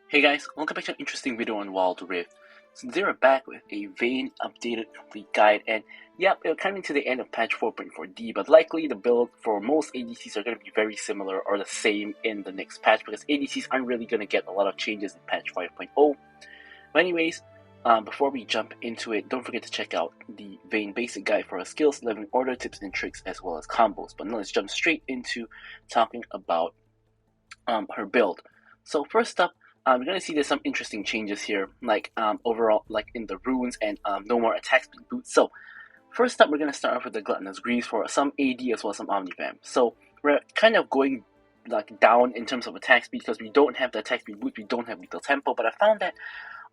Hey guys, welcome back to an interesting video on Wild Rift. So today we're back with a Vayne updated complete guide, and yep, it'll come into the end of patch 4.4D, but likely the build for most ADCs are going to be very similar or the same in the next patch because ADCs aren't really going to get a lot of changes in patch 5.0. But anyways, before we jump into it, don't forget to check out the Vayne basic guide for her skills, living order, tips and tricks, as well as combos. But now let's jump straight into talking about her build. So first up, we're going to see there's some interesting changes here, like overall, like in the runes and no more attack speed boots. So first up, we're going to start off with the Gluttonous Greaves for some AD as well as some Omnivamp. So we're kind of going like down in terms of attack speed because we don't have the attack speed boots, we don't have lethal tempo, but I found that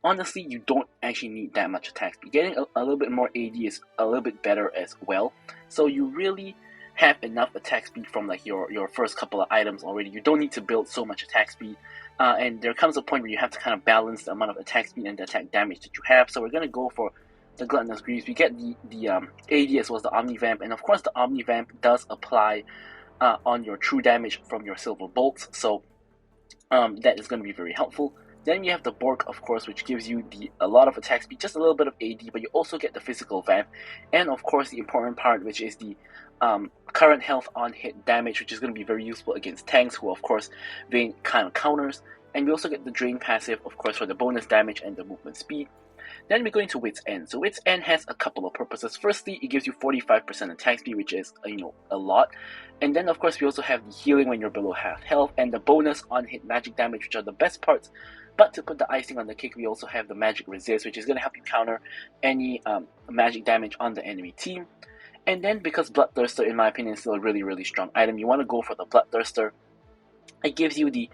honestly you don't actually need that much attack speed. Getting a little bit more AD is a little bit better as well. So you really have enough attack speed from like your first couple of items already. You don't need to build so much attack speed. And there comes a point where you have to kind of balance the amount of attack speed and the attack damage that you have. So we're going to go for the Gluttonous Greaves. We get the AD as well as the Omnivamp. And of course the Omnivamp does apply on your true damage from your silver bolts. So that is going to be very helpful. Then you have the Bork, of course, which gives you a lot of attack speed, just a little bit of AD, but you also get the physical vamp. And of course the important part, which is the current health on hit damage, which is going to be very useful against tanks, who of course Vayne kind of counters. And we also get the Drain passive, of course, for the bonus damage and the movement speed. Then we go into Wit's End. So Wit's End has a couple of purposes. Firstly, it gives you 45% attack speed, which is a lot. And then of course we also have the healing when you're below half health and the bonus on hit magic damage, which are the best parts. But to put the icing on the cake, we also have the magic resist, which is going to help you counter any magic damage on the enemy team. And then because Bloodthirster, in my opinion, is still a really strong item, you want to go for the Bloodthirster. It gives you the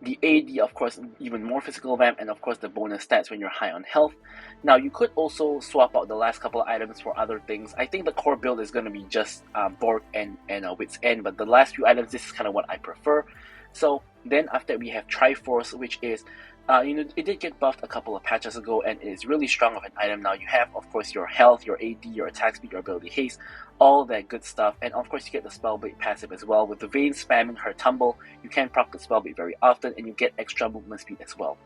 AD, of course, even more physical vamp, and of course the bonus stats when you're high on health. Now you could also swap out the last couple of items for other things. I think the core build is going to be just Bork and Wit's End, but the last few items, this is kind of what I prefer. So then after we have Triforce, which is it did get buffed a couple of patches ago and it is really strong of an item. Now you have, of course, your health, your AD, your attack speed, your ability haste, all that good stuff. And of course you get the Spellblade passive as well. With the Vayne spamming her tumble, you can proc the Spellblade very often and you get extra movement speed as well.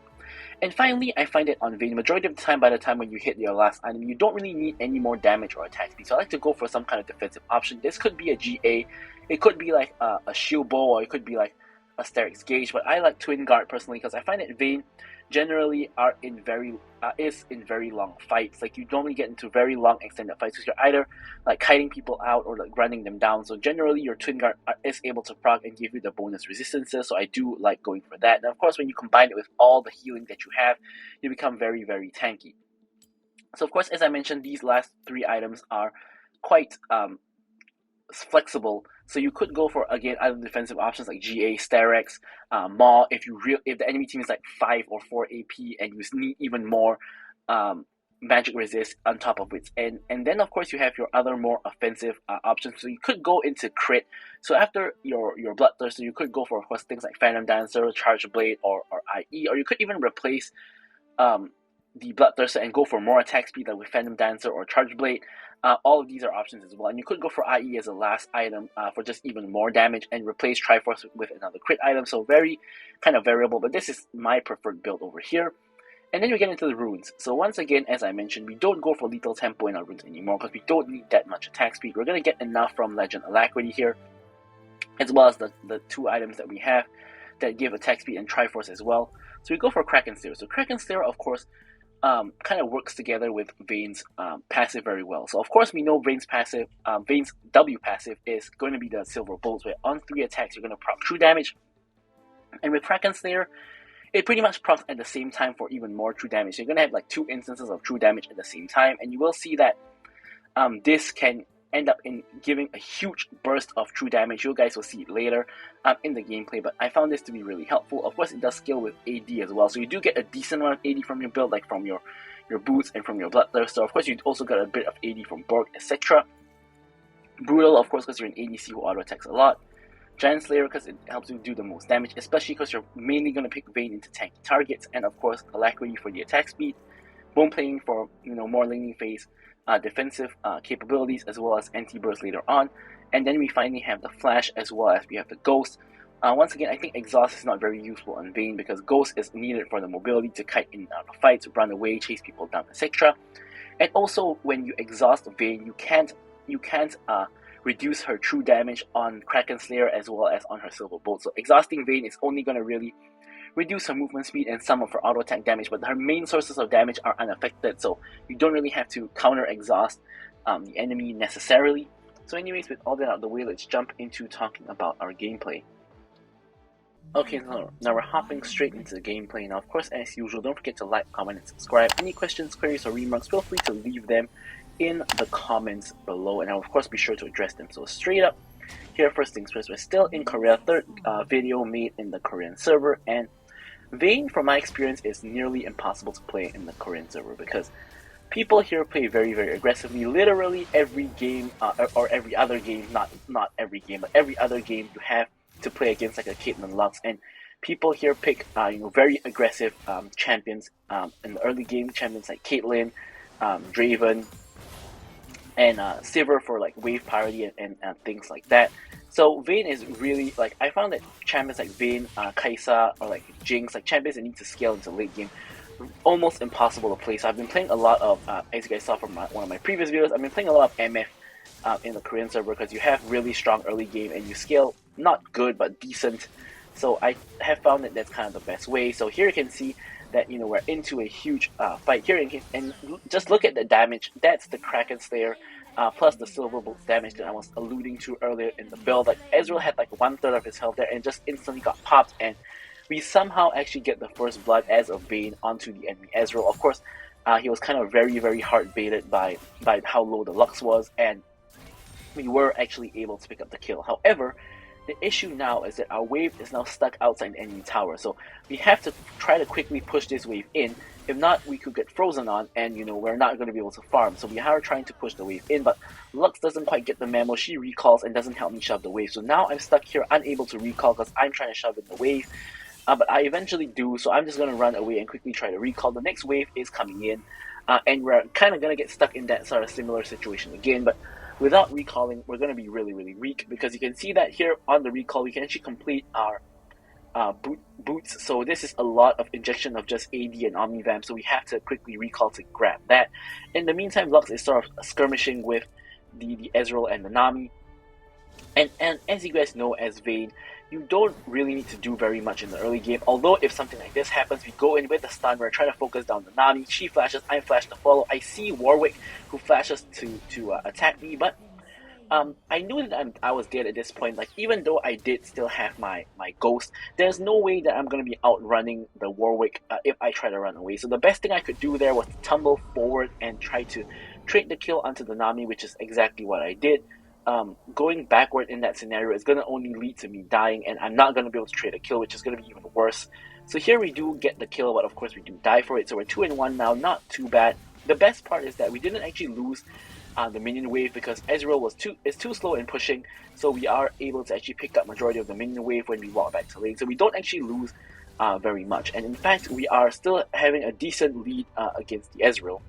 And finally, I find it on Vayne, majority of the time, by the time when you hit your last item, you don't really need any more damage or attack speed. So I like to go for some kind of defensive option. This could be a GA, it could be like a shield bow, or it could be like a Steric's Gauge, but I like Twin Guard personally because I find that Vayne generally is in very long fights. Like you normally get into very long extended fights because you're either like kiting people out or like running them down. So generally your Twin Guard is able to proc and give you the bonus resistances. So I do like going for that. And of course when you combine it with all the healing that you have, you become very tanky. So of course, as I mentioned, these last three items are quite flexible, so you could go for again other defensive options like GA, Steric's, Maw if the enemy team is like 5 or 4 AP and you need even more magic resist on top of Wit's End. And then of course you have your other more offensive options, so you could go into crit. So after your Bloodthirster, you could go for, of course, things like Phantom Dancer, Charge Blade, or IE, or you could even replace the Bloodthirster and go for more attack speed like with Phantom Dancer or Charge Blade. All of these are options as well, and you could go for IE as a last item for just even more damage and replace Triforce with another crit item. So very kind of variable, but this is my preferred build over here. And then we get into the runes. So once again, as I mentioned, we don't go for lethal tempo in our runes anymore because we don't need that much attack speed. We're going to get enough from Legend Alacrity here, as well as the two items that we have that give attack speed and Triforce as well. So we go for Kraken Slayer. So Kraken Slayer, of course, kind of works together with Vayne's passive very well. So of course we know Vayne's passive, Vayne's W passive is going to be the Silver Bolts, where on 3 attacks you're going to proc true damage. And with Kraken Slayer, it pretty much procs at the same time for even more true damage. So you're going to have like 2 instances of true damage at the same time, and you will see that this can end up in giving a huge burst of true damage. You guys will see it later in the gameplay, but I found this to be really helpful. Of course, it does scale with AD as well, so you do get a decent amount of AD from your build, like from your boots and from your Bloodthirster. Of course, you also got a bit of AD from Bork, etc. Brutal, of course, because you're an ADC who auto attacks a lot. Giant Slayer, because it helps you do the most damage, especially because you're mainly going to pick Vayne into tanky targets, and of course, Alacrity for the attack speed. Bone Plating for more laning phase defensive capabilities, as well as anti-burst later on. And then we finally have the Flash, as well as we have the Ghost, Once again, I think exhaust is not very useful on Vayne because Ghost is needed for the mobility to kite in and out of fights, run away, chase people down, etc. And also, when you exhaust Vayne, you can't reduce her true damage on Kraken Slayer as well as on her Silver Bolt. So exhausting Vayne is only going to really reduce her movement speed and some of her auto attack damage, but her main sources of damage are unaffected, so you don't really have to counter exhaust the enemy necessarily. So anyways, with all that out of the way, let's jump into talking about our gameplay. Okay, now we're hopping straight into the gameplay. Now, of course, as usual, don't forget to like, comment, and subscribe. Any questions, queries, or remarks, feel free to leave them in the comments below, and I'll of course be sure to address them. So straight up, here, first things first, we're still in Korea, third video made in the Korean server, and Vayne, from my experience, is nearly impossible to play in the Korean server because people here play very, very aggressively. Literally every game, or every other game, not every game, but every other game you have to play against like a Caitlyn Lux, and people here pick very aggressive champions in the early game, champions like Caitlyn, Draven, and Sivir for like wave parity and things like that. So Vayne is really, like, I found that champions like Vayne, Kai'Sa, or like Jinx, like champions that need to scale into late game, almost impossible to play. So I've been playing a lot of, as you guys saw from one of my previous videos, I've been playing a lot of MF in the Korean server because you have really strong early game and you scale not good but decent. So I have found that that's kind of the best way. So here you can see that we're into a huge fight here, and just look at the damage. That's the Kraken Slayer plus the Silver Bolt damage that I was alluding to earlier in the build. Like Ezreal had like 1/3 of his health there and just instantly got popped, and we somehow actually get the first blood as of Vayne onto the enemy Ezreal. Of course, he was kind of very, very hard baited by how low the Lux was, and we were actually able to pick up the kill. However, the issue now is that our wave is now stuck outside the enemy tower, so we have to try to quickly push this wave in. If not, we could get frozen on, and we're not going to be able to farm. So we are trying to push the wave in, but Lux doesn't quite get the memo. She recalls and doesn't help me shove the wave. So now I'm stuck here, unable to recall because I'm trying to shove in the wave. But I eventually do, so I'm just going to run away and quickly try to recall. The next wave is coming in, and we're kind of going to get stuck in that sort of similar situation again, but without recalling, we're going to be really, really weak, because you can see that here on the recall, we can actually complete our boots. So this is a lot of injection of just AD and Omnivamp, so we have to quickly recall to grab that. In the meantime, Lux is sort of skirmishing with the Ezreal and the Nami. And as you guys know, as Vayne, you don't really need to do very much in the early game. Although if something like this happens, we go in with the stun, we're trying to focus down the Nami, she flashes, I flash to follow, I see Warwick who flashes to attack me, but I knew that I was dead at this point. Like, even though I did still have my ghost, there's no way that I'm going to be outrunning the Warwick if I try to run away. So the best thing I could do there was to tumble forward and try to trade the kill onto the Nami, which is exactly what I did. Going backward in that scenario is going to only lead to me dying, and I'm not going to be able to trade a kill, which is going to be even worse. So here we do get the kill, but of course we do die for it. So we're 2-1 now, not too bad. The best part is that we didn't actually lose the minion wave because Ezreal is too slow in pushing, so we are able to actually pick up majority of the minion wave when we walk back to lane. So we don't actually lose very much, and in fact we are still having a decent lead against the Ezreal,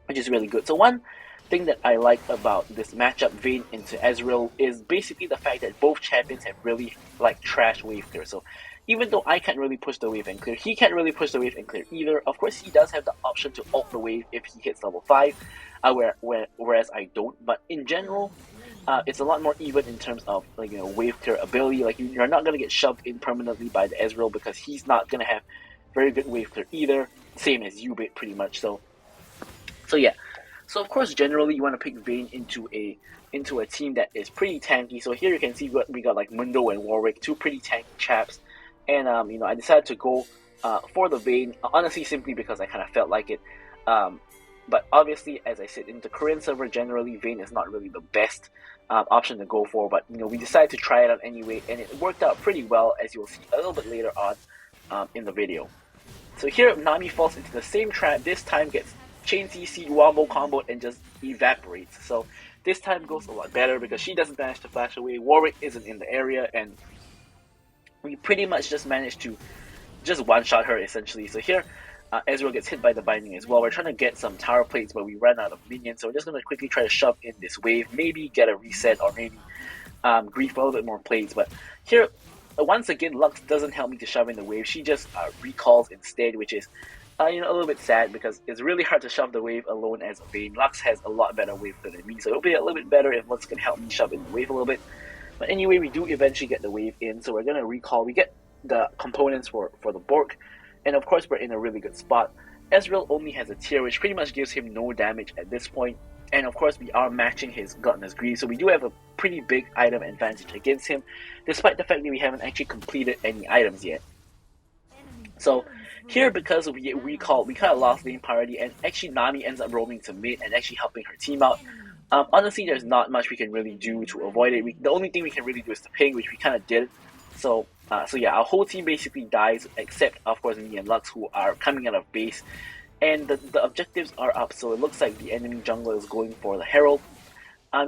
which is really good. So one thing that I like about this matchup, Vayne into Ezreal, is basically the fact that both champions have really like trash wave clear. So even though I can't really push the wave and clear, he can't really push the wave and clear either. Of course, he does have the option to ult the wave if he hits level 5, whereas I don't. But in general, it's a lot more even in terms of wave clear ability. Like, you're not gonna get shoved in permanently by the Ezreal because he's not gonna have very good wave clear either. Same as you, pretty much. So yeah. So of course, generally you want to pick Vayne into a team that is pretty tanky. So here you can see we got like Mundo and Warwick, two pretty tanky chaps, and I decided to go for the Vayne, honestly simply because I kind of felt like it. But obviously, as I said, in the Korean server, generally Vayne is not really the best option to go for. But we decided to try it out anyway, and it worked out pretty well, as you will see a little bit later on in the video. So here Nami falls into the same trap. This time gets chain CC, wombo combo, and just evaporates. So this time goes a lot better because she doesn't manage to flash away. Warwick isn't in the area, and we pretty much just managed to just one-shot her essentially. So here, Ezreal gets hit by the binding as well. We're trying to get some tower plates, but we ran out of minions, so we're just going to quickly try to shove in this wave, maybe get a reset, or maybe grief a little bit more plates. But here, once again, Lux doesn't help me to shove in the wave. She just recalls instead, which is a little bit sad because it's really hard to shove the wave alone as Vayne. Lux has a lot better wave than me, so it'll be a little bit better if Lux can help me shove in the wave a little bit. But anyway, we do eventually get the wave in, so we're gonna recall. We get the components for the Bork, and of course we're in a really good spot. Ezreal only has a Tuer, which pretty much gives him no damage at this point. And of course we are matching his Gluttonous Greed, so we do have a pretty big item advantage against him, despite the fact that we haven't actually completed any items yet. So here, because we recall, we kind of lost lane priority, and actually Nami ends up roaming to mid and actually helping her team out. Honestly, there's not much we can really do to avoid it. The only thing we can really do is to ping, which we kind of did. So yeah, our whole team basically dies, except of course me and Lux, who are coming out of base. And the objectives are up, so it looks like the enemy jungler is going for the Herald.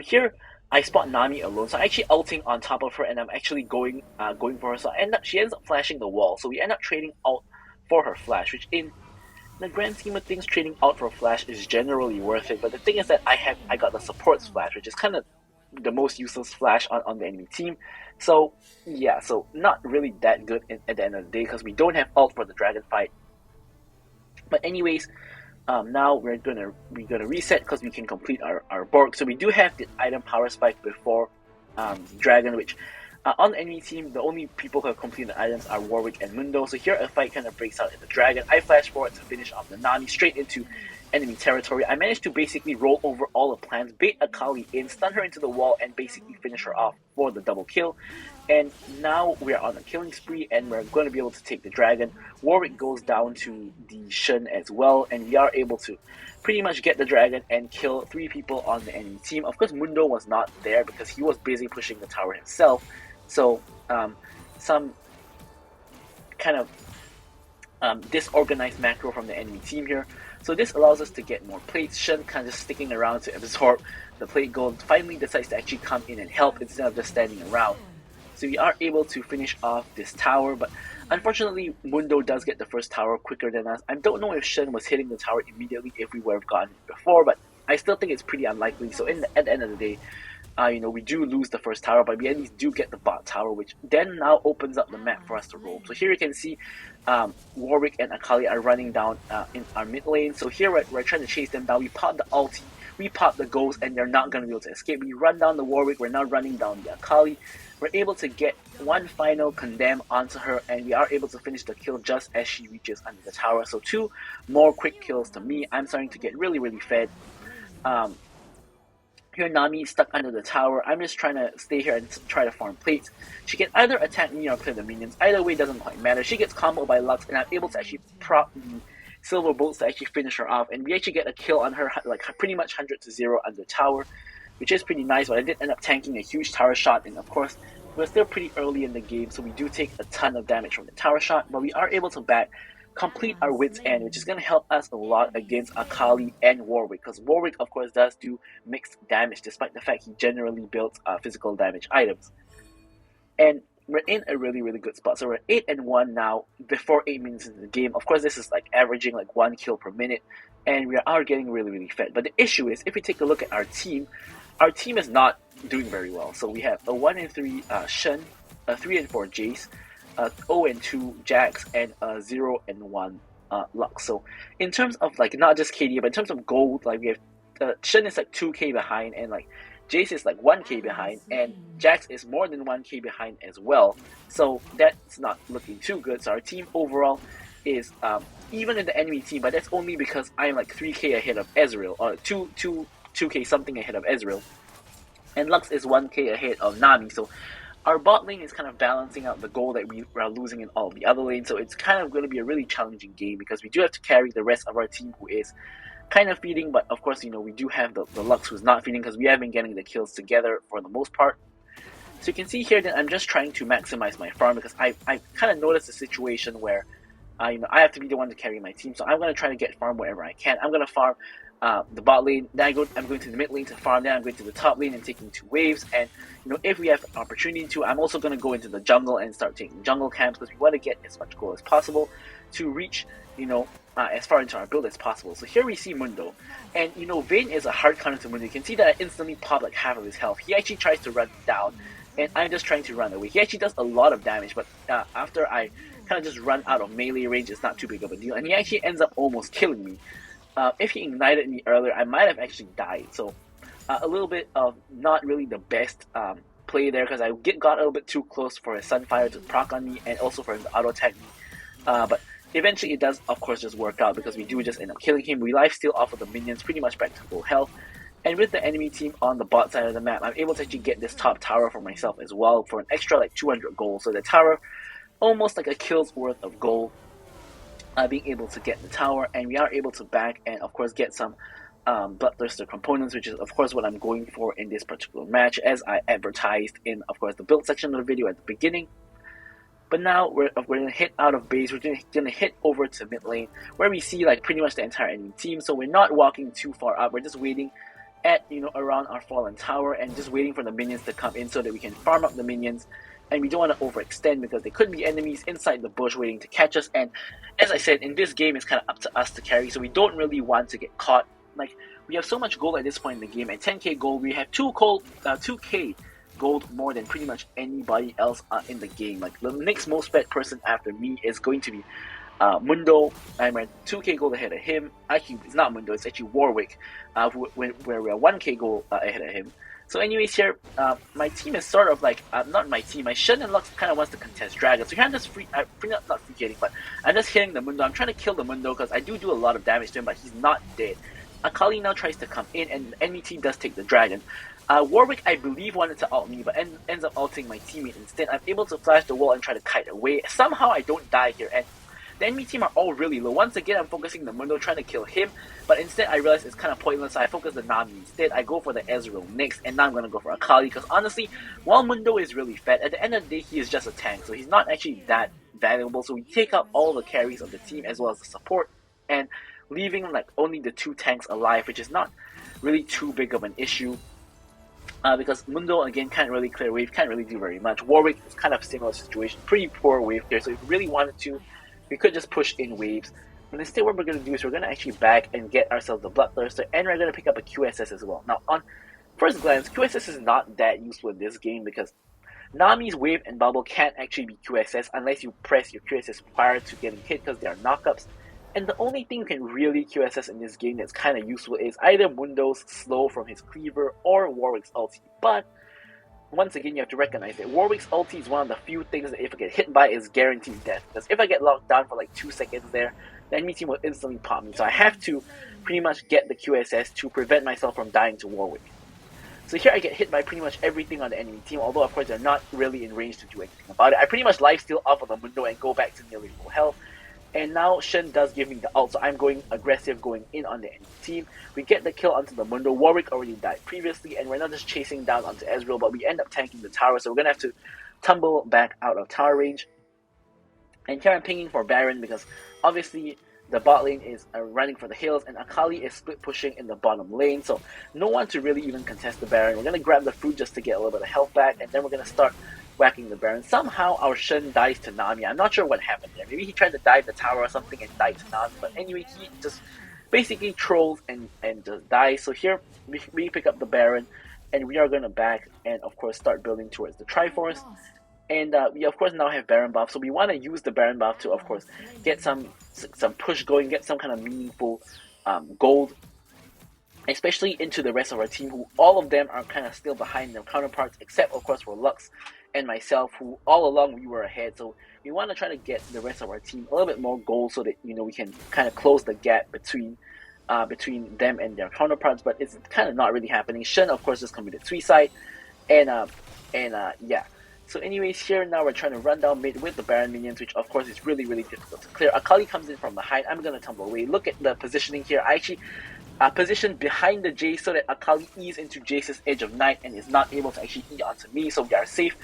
Here I spot Nami alone, so I'm actually ulting on top of her, and I'm actually going for her. So she ends up flashing the wall, so we end up trading out for her flash, which in the grand scheme of things, trading out for a flash is generally worth it. But the thing is that I got the supports flash, which is kind of the most useless flash on the enemy team. So yeah, so not really that good at the end of the day because we don't have ult for the dragon fight. But anyways, now we're gonna reset because we can complete our Bork. So we do have the item power spike before dragon, which on the enemy team, the only people who have completed the items are Warwick and Mundo. So here a fight kind of breaks out in the dragon. I flash forward to finish off the Nami straight into enemy territory. I managed to basically roll over all the plans, bait Akali in, stun her into the wall, and basically finish her off for the double kill. And now we're on a killing spree, and we're going to be able to take the dragon. Warwick goes down to the Shen as well, and we are able to pretty much get the dragon and kill 3 people on the enemy team. Of course, Mundo was not there because he was busy pushing the tower himself. So some kind of disorganized macro from the enemy team here. So this allows us to get more plates. Shen kind of just sticking around to absorb the plate gold, finally decides to actually come in and help instead of just standing around. So we are able to finish off this tower, but unfortunately Mundo does get the first tower quicker than us. I don't know if Shen was hitting the tower immediately if we would have gotten it before, but I still think it's pretty unlikely. So at the end of the day, we do lose the first tower, but we at least do get the bot tower, which then now opens up the map for us to roam. So here you can see Warwick and Akali are running down in our mid lane. So here we're trying to chase them down. We pop the ulti, we pop the ghost, and they're not going to be able to escape. We run down the Warwick, we're now running down the Akali. We're able to get one final condemn onto her, and we are able to finish the kill just as she reaches under the tower. So 2 more quick kills to me. I'm starting to get really, really fed. Here Nami stuck under the tower. I'm just trying to stay here and try to farm plates. She can either attack me or clear the minions. Either way doesn't quite matter. She gets comboed by Lux, and I'm able to actually prop the silver bolts to actually finish her off. And we actually get a kill on her, like pretty much 100-0 under tower, which is pretty nice. But I did end up tanking a huge tower shot, and of course we're still pretty early in the game, so we do take a ton of damage from the tower shot. But we are able to complete our wit's end, which is going to help us a lot against Akali and Warwick, because Warwick of course does do mixed damage despite the fact he generally builds physical damage items. And we're in a really, really good spot. So we're 8-1 now before 8 minutes into the game. Of course this is like averaging like 1 kill per minute, and we are getting really, really fed. But the issue is, if we take a look at our team is not doing very well. So we have a 1-3 Shen, a 3-4 Jace, 0-2 Jax, and 0-1 Lux. So in terms of like not just KD, but in terms of gold, like we have Shen is like 2k behind, and like Jace is like 1k behind, and Jax is more than 1k behind as well. So that's not looking too good. So our team overall is even in the enemy team, but that's only because I'm like 3k ahead of Ezreal, or 2k something ahead of Ezreal, and Lux is 1k ahead of Nami. So our bot lane is kind of balancing out the goal that we are losing in all the other lanes, so it's kind of going to be a really challenging game because we do have to carry the rest of our team who is kind of feeding, but of course, we do have the Lux who's not feeding because we have been getting the kills together for the most part. So you can see here that I'm just trying to maximize my farm because I kind of noticed a situation where I have to be the one to carry my team, so I'm going to try to get farm wherever I can. I'm going to farm the bot lane, then I'm going to the mid lane to farm, then I'm going to the top lane and taking 2 waves, and if we have an opportunity to, I'm also going to go into the jungle and start taking jungle camps because we want to get as much gold as possible to reach as far into our build as possible. So here we see Mundo, and Vayne is a hard counter to Mundo. You can see that I instantly pop like half of his health. He actually tries to run down, and I'm just trying to run away. He actually does a lot of damage, but after I kind of just run out of melee range, it's not too big of a deal, and he actually ends up almost killing me. If he ignited me earlier, I might have actually died, so a little bit of not really the best play there, because I got a little bit too close for his Sunfire to proc on me, and also for him to auto-attack me. But eventually it does, of course, just work out, because we do just end up killing him. We lifesteal off of the minions, pretty much back to full health. And with the enemy team on the bot side of the map, I'm able to actually get this top tower for myself as well for an extra like 200 gold. So the tower, almost like a kill's worth of gold, being able to get the tower, and we are able to back and of course get some Bloodthirster components, which is of course what I'm going for in this particular match, as I advertised in of course the build section of the video at the beginning. But now we're gonna hit out of base. We're gonna hit over to mid lane, where we see like pretty much the entire enemy team. So we're not walking too far up. We're just waiting at around our fallen tower and just waiting for the minions to come in so that we can farm up the minions. And we don't want to overextend, because there could be enemies inside the bush waiting to catch us. And as I said, in this game, it's kind of up to us to carry, so we don't really want to get caught. Like, we have so much gold at this point in the game. At 10k gold, we have 2k gold more than pretty much anybody else in the game. Like, the next most fed person after me is going to be Mundo. I'm at 2k gold ahead of him. Actually, it's not Mundo, it's actually Warwick, where we're 1k gold ahead of him. So anyways, here, my team is sort of like, not my team, my Shen and Lux kind of wants to contest Dragon. So here I'm just not free hitting, but I'm just hitting the Mundo. I'm trying to kill the Mundo because I do a lot of damage to him, but he's not dead. Akali now tries to come in, and the enemy team does take the Dragon. Warwick, I believe, wanted to ult me, but ends up ulting my teammate instead. I'm able to flash the wall and try to kite away. Somehow I don't die here, and the enemy team are all really low. Once again, I'm focusing the Mundo, trying to kill him, but instead I realize it's kind of pointless, so I focus the Nami instead. I go for the Ezreal next, and now I'm going to go for Akali, because honestly, while Mundo is really fed, at the end of the day, he is just a tank, so he's not actually that valuable. So we take out all the carries of the team as well as the support, and leaving like only the 2 tanks alive, which is not really too big of an issue. Because Mundo, again, can't really clear wave, can't really do very much. Warwick is kind of similar situation, pretty poor wave clear, so if we really wanted to, we could just push in waves. But instead what we're going to do is we're going to actually back and get ourselves the Bloodthirster, and we're going to pick up a QSS as well. Now, on first glance, QSS is not that useful in this game, because Nami's wave and bubble can't actually be QSS unless you press your QSS prior to getting hit, because they are knockups. And the only thing you can really QSS in this game that's kind of useful is either Mundo's slow from his cleaver or Warwick's ulti. But once again, you have to recognize that Warwick's ulti is one of the few things that if I get hit by is guaranteed death. Because if I get locked down for like 2 seconds there, the enemy team will instantly pop me. So I have to pretty much get the QSS to prevent myself from dying to Warwick. So here I get hit by pretty much everything on the enemy team, although of course they're not really in range to do anything about it. I pretty much lifesteal off of the Mundo and go back to nearly full health. And now Shen does give me the ult, so I'm going aggressive, going in on the enemy team. We get the kill onto the Mundo. Warwick already died previously, and we're not just chasing down onto Ezreal, but we end up tanking the tower, so we're going to have to tumble back out of tower range. And here I'm pinging for Baron, because obviously the bot lane is running for the hills, and Akali is split pushing in the bottom lane, so no one to really even contest the Baron. We're going to grab the fruit just to get a little bit of health back, and then we're going to start whacking the Baron. Somehow our Shen dies to Nami. I'm not sure what happened there. Maybe he tried to dive the tower or something and died to Nami. But anyway, he just basically trolls and just dies. So here we pick up the Baron, and we are going to back and of course start building towards the Triforce. And we of course now have Baron buff, so we want to use the Baron buff to of course get some push going, get some kind of meaningful gold, especially into the rest of our team, who all of them are kind of still behind their counterparts, except of course for Lux and myself, who all along we were ahead. So we want to try to get the rest of our team a little bit more gold, so that we can kind of close the gap between them and their counterparts. But it's kind of not really happening. Shen of course just committed suicide, and yeah. So anyways, here now we're trying to run down mid with the Baron minions, which of course is really difficult to clear. Akali comes in from behind. I'm gonna tumble away. Look at the positioning here. I actually positioned behind the Jace so that Akali eats into Jace's Edge of Night and is not able to actually eat onto me, so we are safe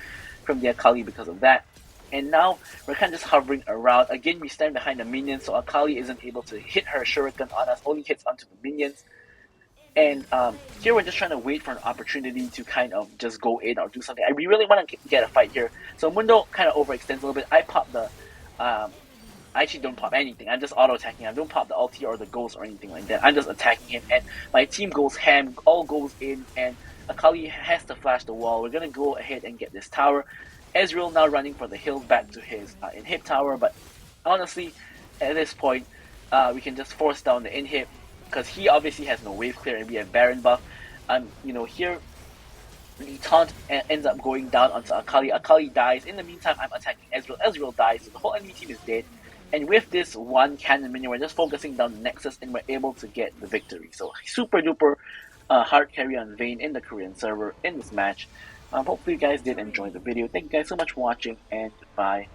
from the Akali because of that. And now we're kind of just hovering around. Again, we stand behind the minions, so Akali isn't able to hit her shuriken on us, only hits onto the minions. And here we're just trying to wait for an opportunity to kind of just go in or do something. We really want to get a fight here. So Mundo kind of overextends a little bit. I pop the I actually don't pop anything. I'm just auto-attacking. I don't pop the ulti or the ghost or anything like that. I'm just attacking him, and my team goes ham, all goes in, and Akali has to flash the wall. We're gonna go ahead and get this tower. Ezreal now running for the hill back to his inhib tower, but honestly, at this point, we can just force down the inhib because he obviously has no wave clear and we have Baron buff. Here the taunt ends up going down onto Akali. Akali dies. In the meantime, I'm attacking Ezreal. Ezreal dies, so the whole enemy team is dead. And with this one cannon minion, we're just focusing down the Nexus and we're able to get the victory. So super duper hard carry on Vayne in the Korean server in this match. Hopefully you guys did enjoy the video. Thank you guys so much for watching and goodbye.